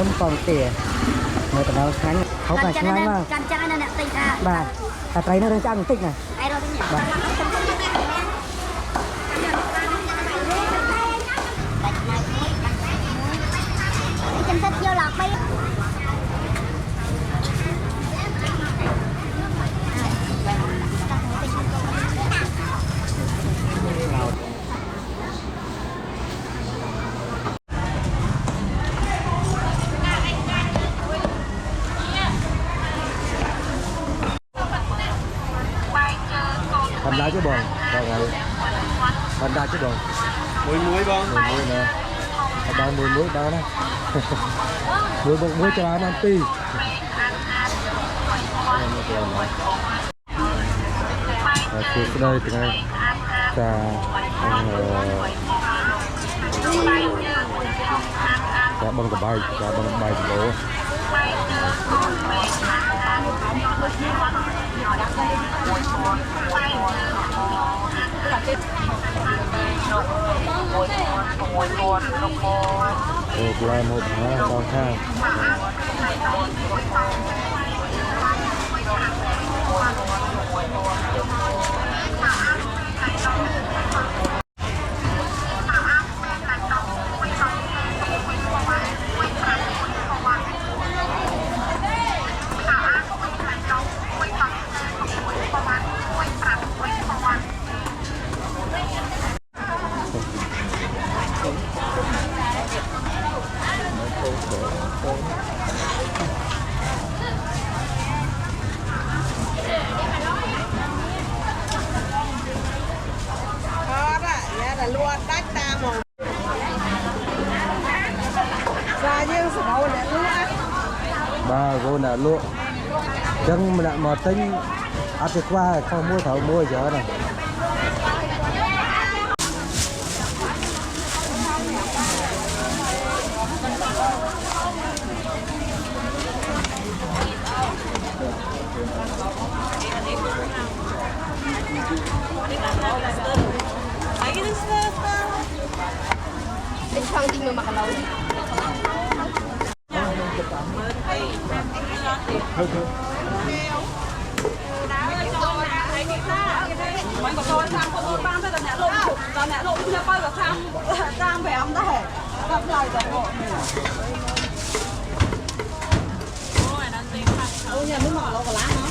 นมกล่องเตี๋ยเมื่อแต่เราครั้งเขาไปครั้งว่าการจ้างนั่นแหละติดค่ะบ้าแต่ไตรน่าจะจ้างติ๊กนะไอ้เราที่เนี่ยฉันจะเที่ยวหลักไปทำได้chứ bông rồi rồi thành ra chứ bông muối bông muối nè bao muối bao nè muối cho anh ăn pi từ đây từ đây trà bằng cái bài của một là một con khang luôn đách ta một ra như sự đâu để luôn ba cô nè luôn chân mình lại mà tính áp được qua không mua thầu mua giờ này Bên trong thì mình mặc lâu. Mình có tôi sang có tôi ban tới là nhã lộ chưa bao giờ sang về ông đây gặp lại rồi hộ ôi nhà nước mỏ lâu cả lá nó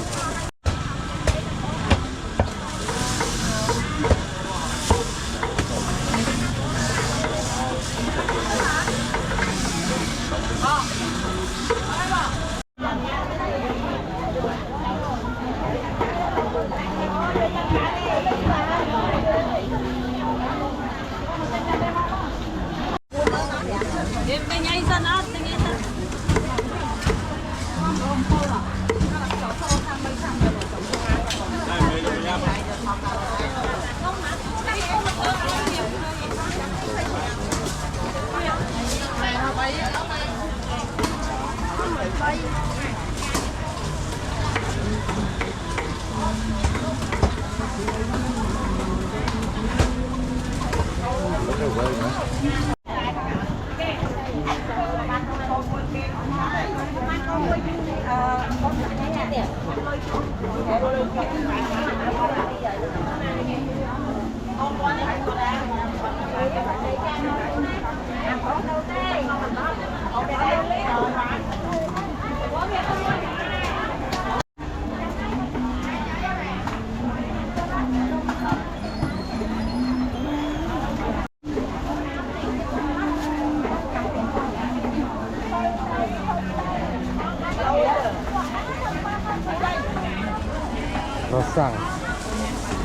nó sẵn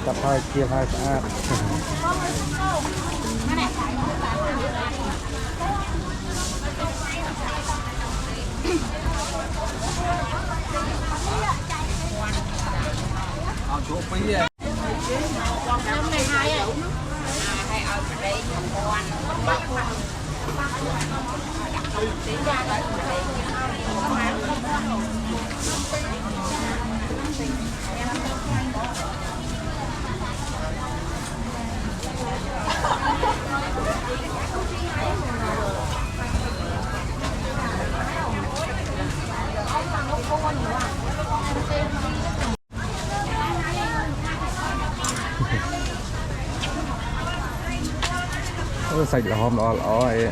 tập hai chia hai sẵn chỗ phí à sạch là hôm đó ấy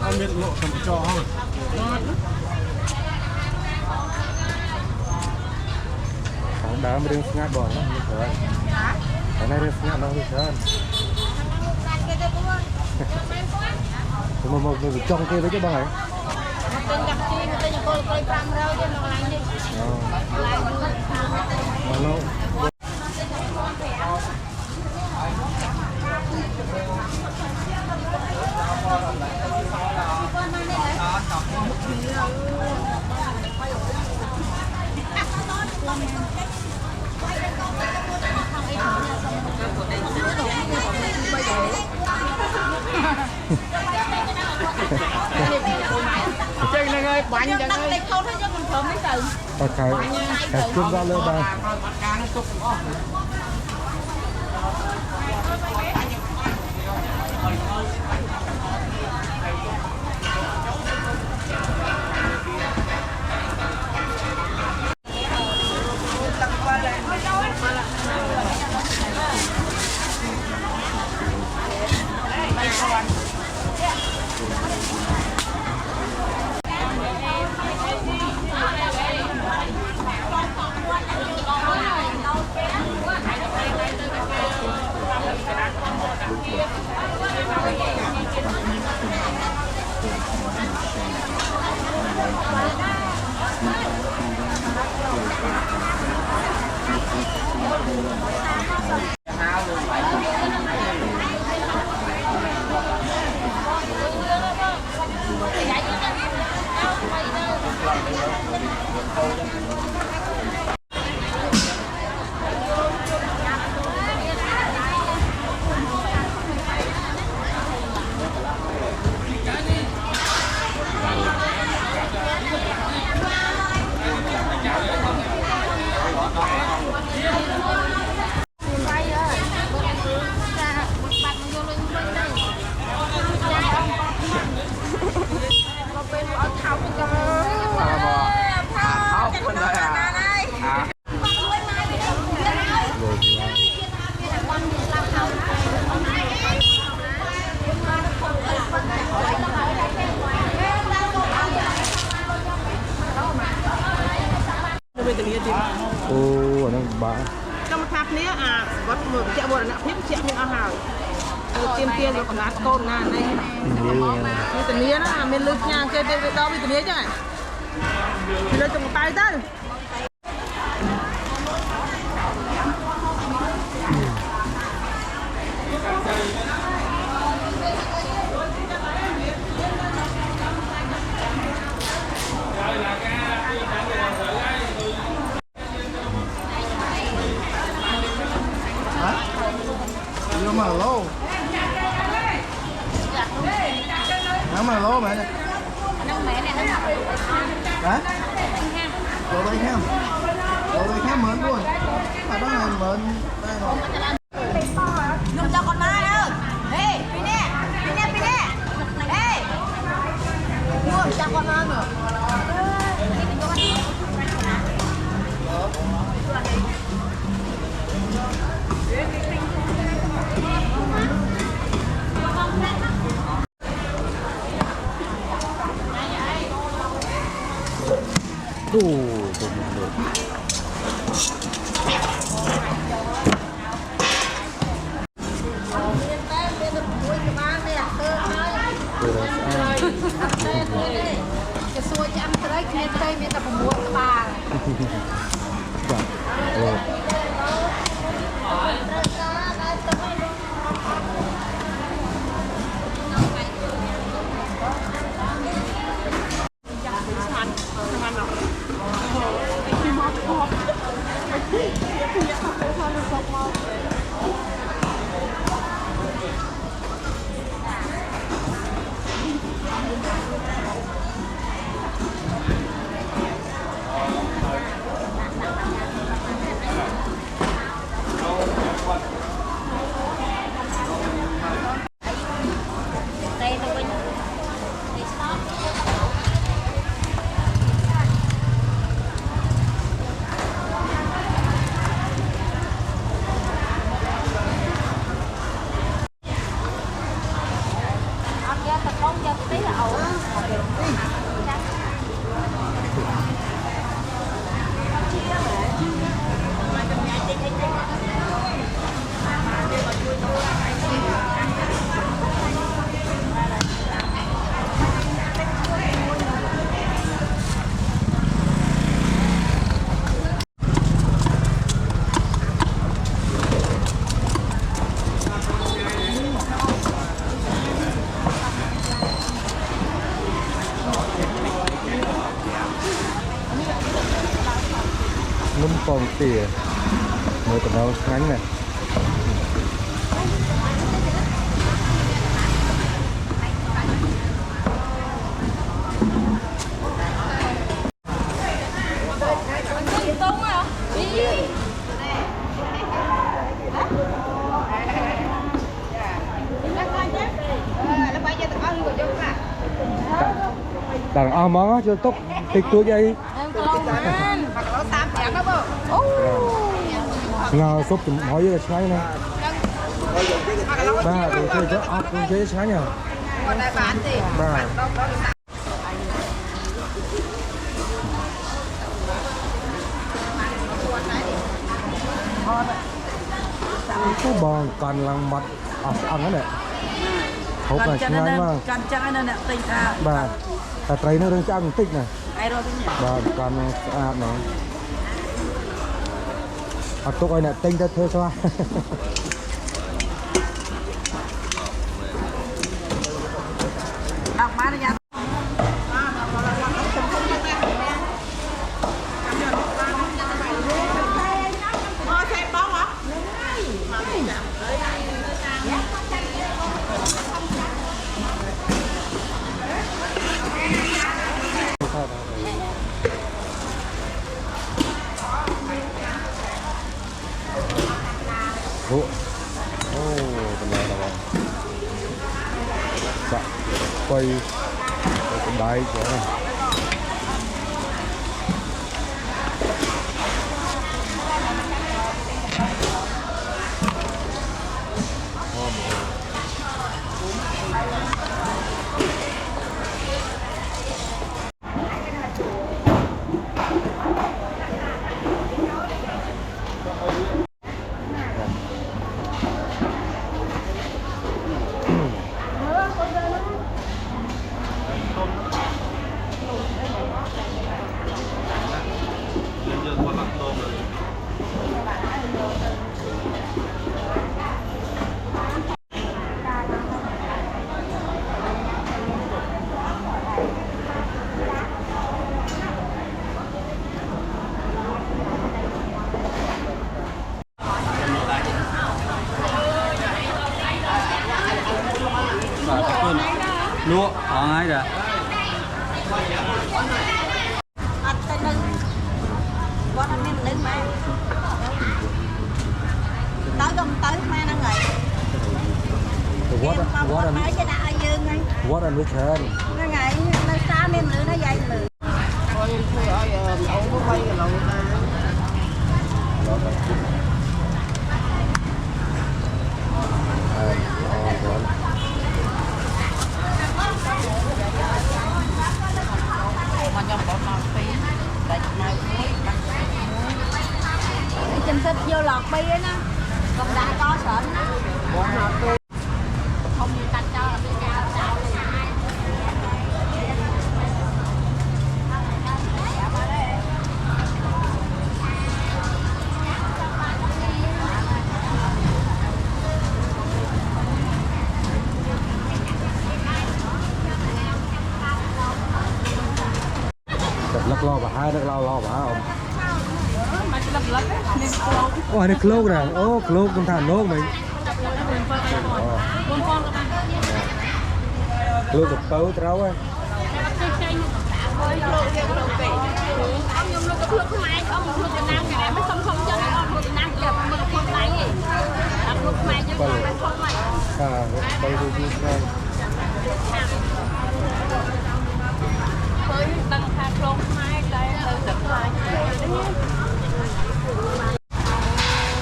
ăn miếng lộ cầm cho không? đá mới đứng ngã bò nó như thế cái này đứng ngã nó như thế một trong kia với cái băng ấy Chơi này ơi, bánh đăng lên không thấy cho mình thơm mấy từ. Cái cơm ra lên ba. Ô, nó bả. Trong tháp này có một chợ bột là phép chợ mình ăn hào. Tiên tiên nó còn lát côn này. Như tình nghĩa đó, mình lực nhàng chơi bên đó với tình nghĩa chứ này. Mình lên trong tay tới. vô mà lô nó mà lô mẹ này Nâng mẹ này nâng học. hả đồ đây ham mến luôn mà đó là mến đây rồi Dùng cho con ma đâu. Ê, đi nè. Ê. Mua cho con ma nữa. Đủ của mình được. Cái xôi cho ăn tới kia đây mới tập mua cái bà. Đây tôi bên đi stop. Ăn ra tập công cho tí là ẩu. Nấm pong tỉa mới tận đâu ngắn này. Đàn ao món á cho tốt thịt tôi vậy. Ngào sốt chùm hỏi với sáng nè. Ba thì chơi cho ốc cũng chơi sáng nhờ. Ba. Cái bòn còn lăng mặt ăn cái này. Hộp này sáng mà. Cần chắc nên là tình thà. Ba. Ta thấy nó đang ăn tích nè. Ai rồi cái nhỉ? Ba còn sạch này. Tục ai nè tinh ta thuê cho. Đọc má nó nha. Ủa. Cái này là bọn dạ, quay cái đáy của này. luôn lúa có ngay rồi ăn tay lưng con ăn miếng lưng mà tới không tới mai nó nghỉ what an return nó nghỉ nó xa miếng lưng nó dày lưng Thôi ơi, ông có quay cái lầu ta. mà trong bọn nó phí tại này chăm sóc vô lọt bi á nó còn đã có sợ nó không như canh cho là bị cao sao lắc lo bà hai lắc lo bà ông lật ôi này close nè ô close con thằng nốt mình close được tấu trâu ấy bay đi với đăng pha lông mai đây từ từ lại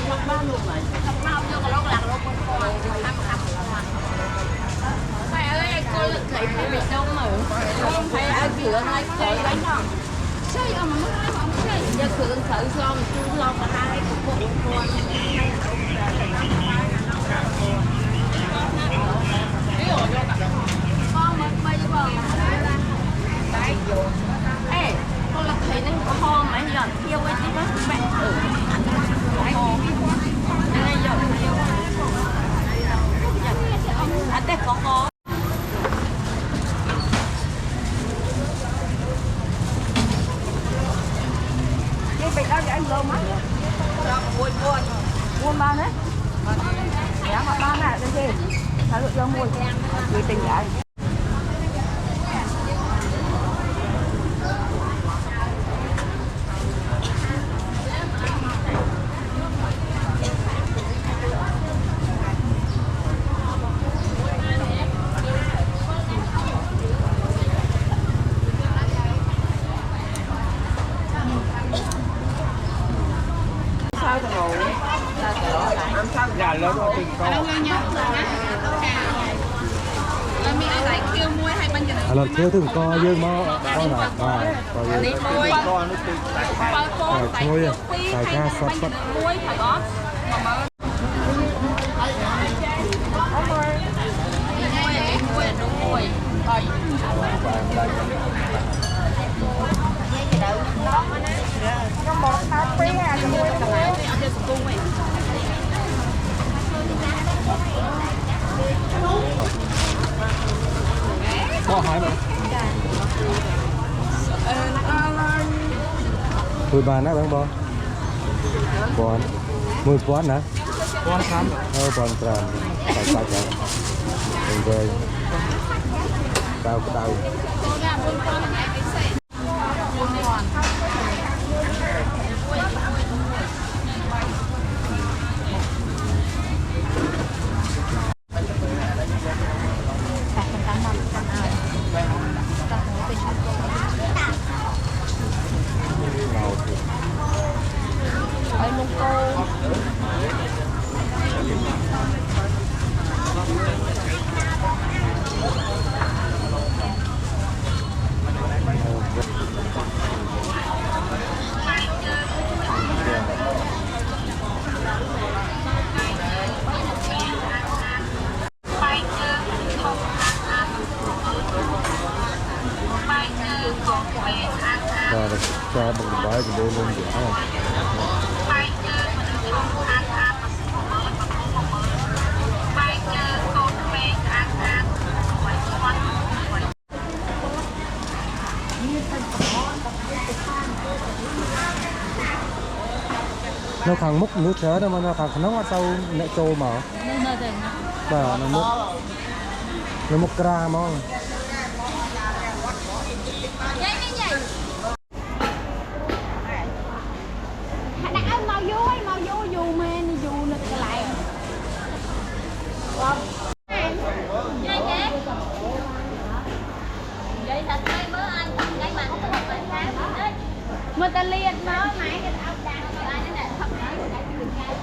mặc bao luôn rồi mặc bao vô cái lông lạc lông mẹ ơi cô lực thấy bị đâu mà không thấy ai cửa ngay chơi đánh không chơi mà mất không chơi giờ cửa sợ xong chú lo mà hai bộ con mất bây giờ đấy ê con là thấy nó có ho mà giờ thiêu cái gì đó mẹ đây giờ thiêu anh đây có cái bị đó để anh lô mắt buôn bao đấy dạ mà bao này đây gì phải được cho mua vì tình vậy Dạ lớn rồi từng con. lần kêu từng co dương mò con nào co dương Con nó từng thôi tại ra sắp sắp có hai mà mười bàn đó bạn bò bòn 10 nè con khám. bòn tràn tại sao vậy rồi tao cái đầu rồi cho bằng bãi thì đưa lên biển không nó thằng múc nước chớ đó mà nó thằng nó ở sau nãy trôi mà bà nó múc nó một gram không Vậy như vậy. Đặt áo màu vô dù men dù nực lại. Vậy vậy. Vậy thật mấy bữa anh cái mà không có phải khám hết. Mà ta liền nói mãi cái áo đang lại nó để thật đấy cái đường ngay.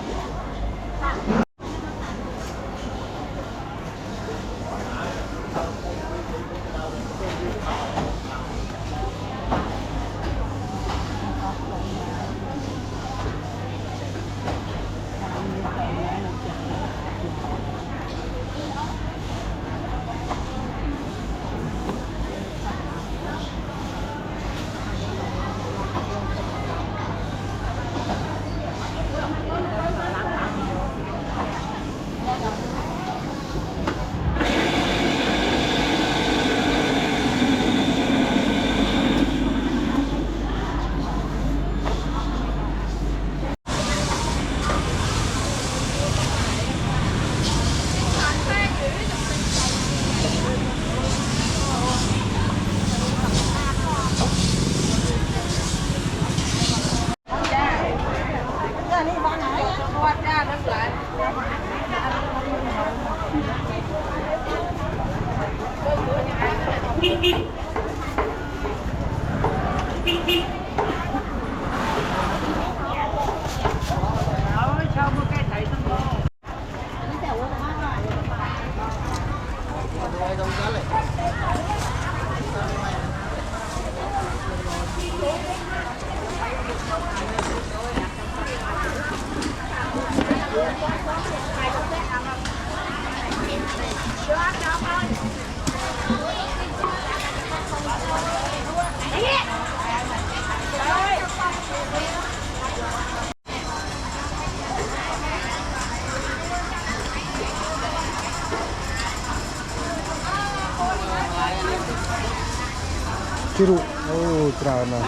chứ đủ ô trời mà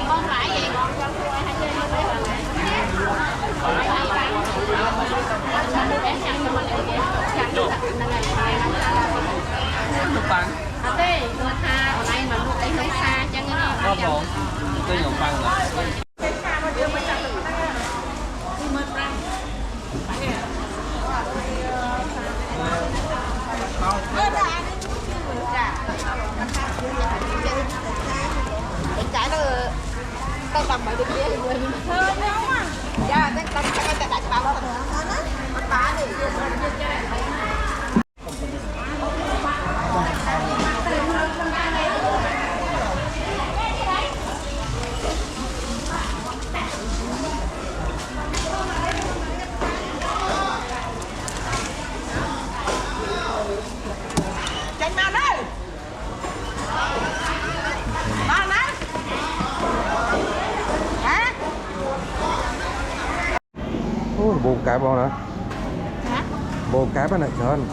Con phải vậy con cho tôi hai chơi như thế là à thế người ta còn đây mà lúc ấy hơi xa cho nên có bộ tôi nhộn bằng rồi cái nó tao tầm bảy được kia thì người mình thơ nhau à dạ tao đã bảo đó là bán đi Tránh bàn đấy. Bàn đấy. Hả? ô bồn cái bao nè hả bồn cái bên này trơn